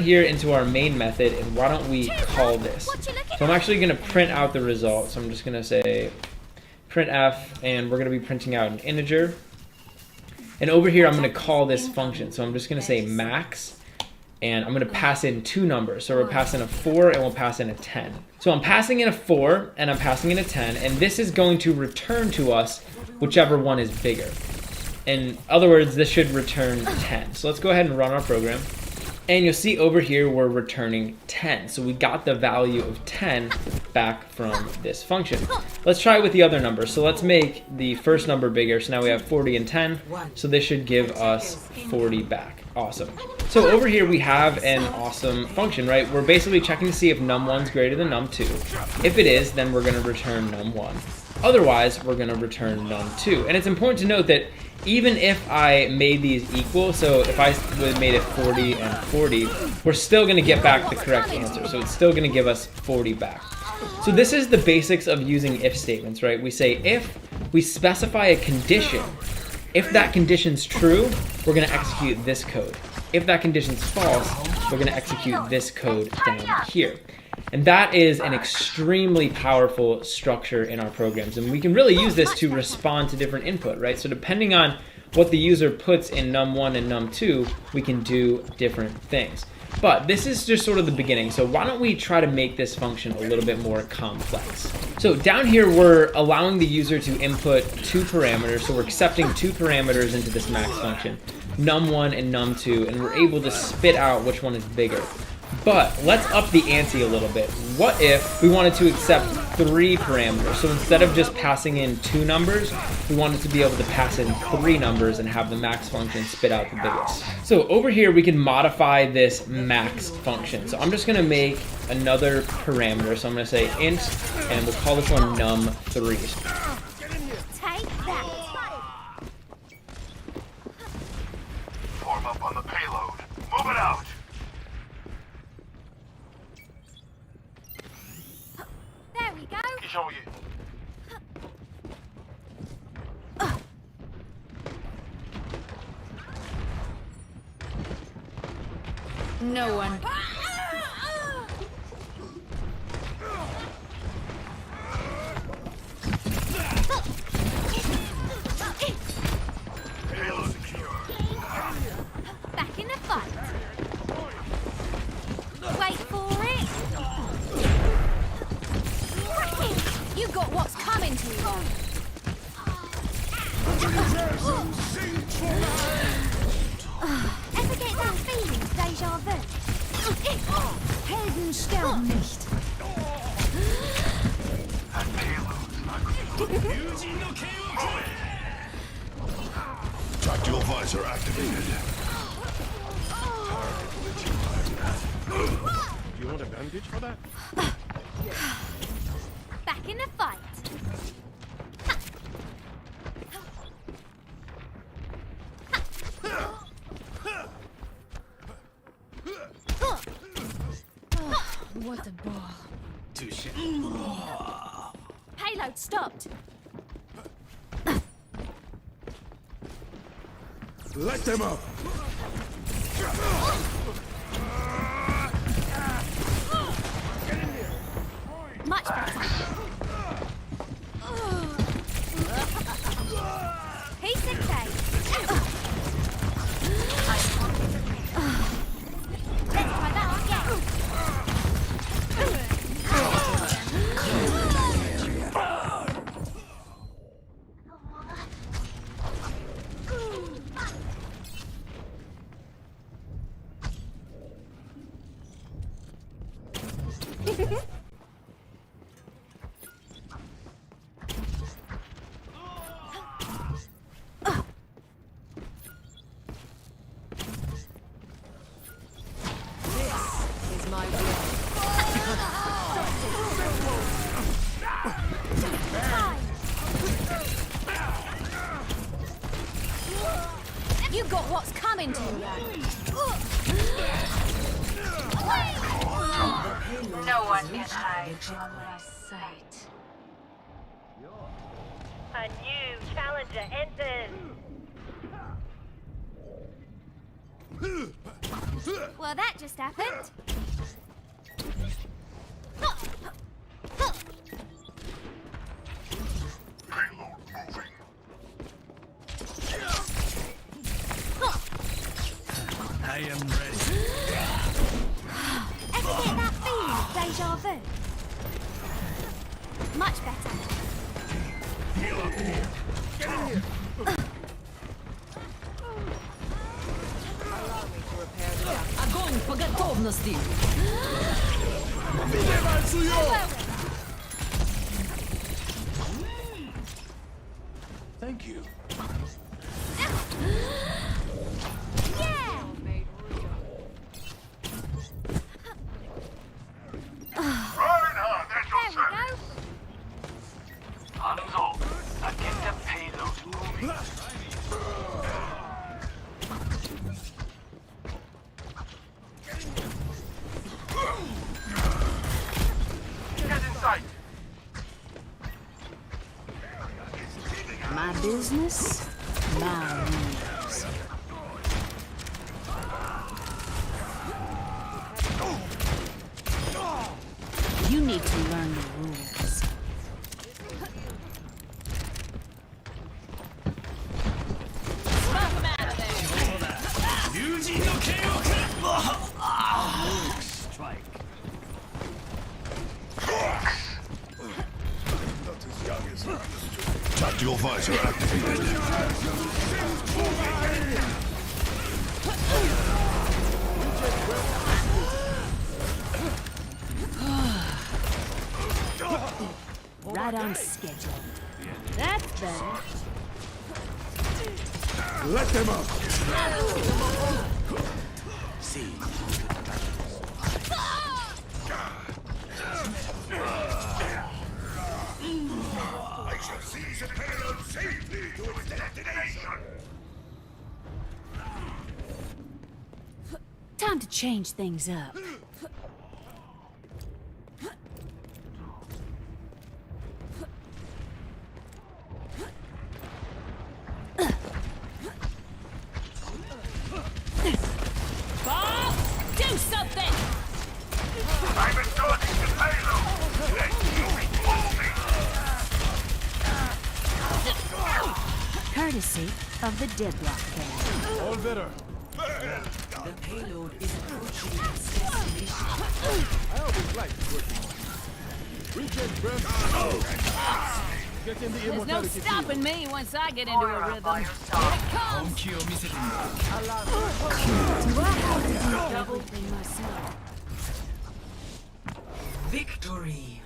here into our main method, and why don't we call this? So I'm actually going to print out the result. So I'm just going to say printf, and we're going to be printing out an integer. And over here, I'm going to call this function. So I'm just going to say max, and I'm going to pass in two numbers. So we're passing a 4 and we'll pass in a 10. So I'm passing in a 4 and I'm passing in a 10, and this is going to return to us whichever one is bigger. In other words, this should return 10. So let's go ahead and run our program. And you'll see over here we're returning 10. So we got the value of 10 back from this function. Let's try it with the other numbers. So let's make the first number bigger. So now we have 40 and 10. So this should give us 40 back. Awesome. So over here we have an awesome function, right? We're basically checking to see if num1 is greater than num2. If it is, then we're going to return num1. Otherwise, we're going to return num2. And it's important to note that even if I made these equal, so if I would have made it 40 and 40, we're still going to get back the correct answer. So it's still going to give us 40 back. So this is the basics of using if statements, right? We say if we specify a condition, if that condition's true, we're going to execute this code. If that condition's false, we're going to execute this code down here. And that is an extremely powerful structure in our programs. And we can really use this to respond to different input, right? So depending on what the user puts in num1 and num2, we can do different things. But this is just sort of the beginning. So why don't we try to make this function a little bit more complex? So down here, we're allowing the user to input two parameters. So we're accepting two parameters into this max function, num1 and num2, and we're able to spit out which one is bigger. But let's up the ante a little bit. What if we wanted to accept 3 parameters? So instead of just passing in 2 numbers, we wanted to be able to pass in 3 numbers and have the max function spit out the biggest. So over here, we can modify this max function. So I'm just going to make another parameter. So I'm going to say int, and we'll call this one num3. Form up on the payload. Move it out. Show you. No one. Payload secure. Back in the fight. Wait for it. You got what's coming to you. Ever get that feeling, deja vu? Helden sterben nicht. That payload's not Tactical visor activated. Do you want a bandage for that? Back in the fight. What a ball. Touche. Payload stopped. Light them up. Much better. Piece of cake. Let's try that again. You got what's coming to you. No one can hide from my sight. A new challenger enters. Well, that just happened. Payload moving. I am ready. Ever get that feeling of deja vu? Much better. Огонь по готовности! Thank you. Yeah! Reinhardt, that's your There we turn. go. Hands off. And get the payload moving. Get in sight. My business, my rules. You need to learn the rules. Smoke 'em out of there! Strike. Tactical visor activated. Right on schedule. That's better. Let them up. See. I shall seize the payload safely to its destination. Time to change things up. Bob, do something! I'm exhausting the payload. Let's keep it moving. Courtesy of the deadlock gang. All better. The payload is approaching its destination. I always like good. Regen breath. Get in the There's no immortality field. stopping me once I get into a rhythm. Here it comes! Do I have to do everything myself? Victory.